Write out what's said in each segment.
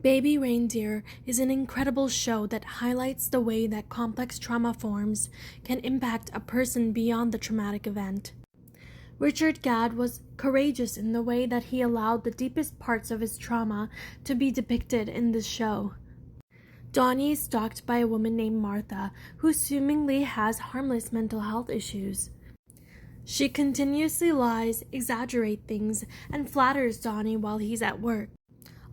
Baby Reindeer is an incredible show that highlights the way that complex trauma forms can impact a person beyond the traumatic event. Richard Gadd was courageous in the way that he allowed the deepest parts of his trauma to be depicted in this show. Donnie is stalked by a woman named Martha, who seemingly has harmless mental health issues. She continuously lies, exaggerates things, and flatters Donnie while he's at work.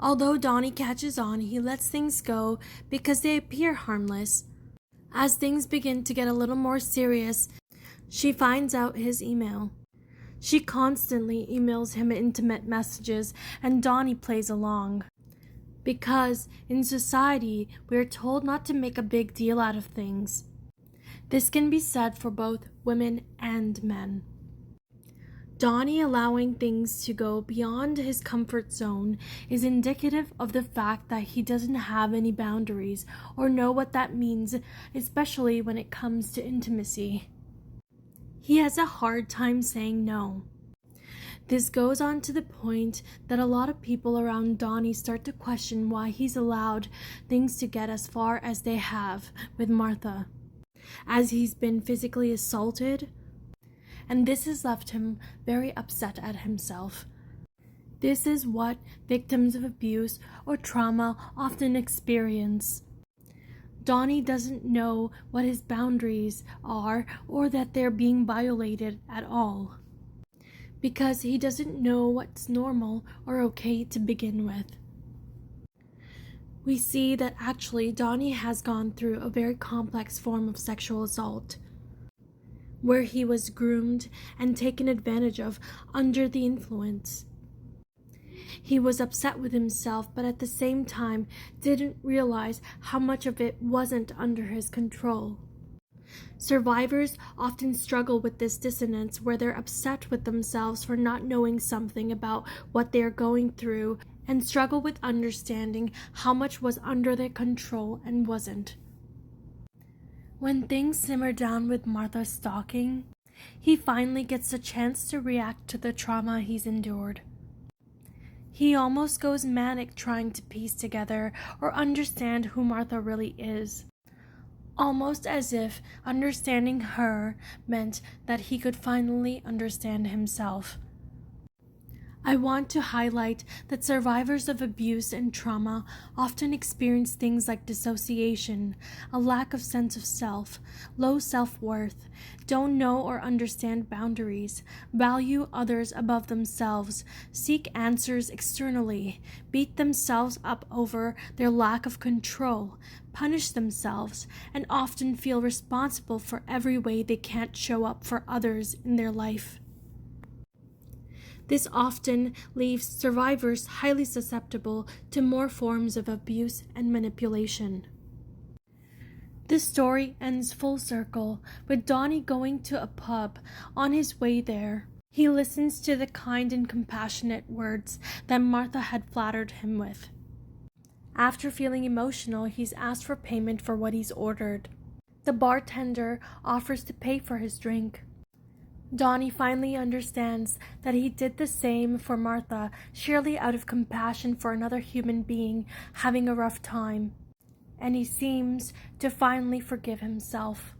Although Donnie catches on, he lets things go because they appear harmless. As things begin to get a little more serious, she finds out his email. She constantly emails him intimate messages, and Donnie plays along. Because in society, we are told not to make a big deal out of things. This can be said for both women and men. Donnie allowing things to go beyond his comfort zone is indicative of the fact that he doesn't have any boundaries or know what that means, especially when it comes to intimacy. He has a hard time saying no. This goes on to the point that a lot of people around Donnie start to question why he's allowed things to get as far as they have with Martha, as he's been physically assaulted, and this has left him very upset at himself. This is what victims of abuse or trauma often experience. Donnie doesn't know what his boundaries are or that they're being violated at all, because he doesn't know what's normal or okay to begin with. We see that actually Donnie has gone through a very complex form of sexual assault, where he was groomed and taken advantage of under the influence. He was upset with himself, but at the same time didn't realize how much of it wasn't under his control. Survivors often struggle with this dissonance where they're upset with themselves for not knowing something about what they're going through and struggle with understanding how much was under their control and wasn't. When things simmer down with Martha's stalking, he finally gets a chance to react to the trauma he's endured. He almost goes manic trying to piece together or understand who Martha really is, almost as if understanding her meant that he could finally understand himself. I want to highlight that survivors of abuse and trauma often experience things like dissociation, a lack of sense of self, low self-worth, don't know or understand boundaries, value others above themselves, seek answers externally, beat themselves up over their lack of control, punish themselves, and often feel responsible for every way they can't show up for others in their life. This often leaves survivors highly susceptible to more forms of abuse and manipulation. This story ends full circle with Donnie going to a pub. On his way there, he listens to the kind and compassionate words that Martha had flattered him with. After feeling emotional, he's asked for payment for what he's ordered. The bartender offers to pay for his drink. Donnie finally understands that he did the same for Martha, surely out of compassion for another human being having a rough time, and he seems to finally forgive himself.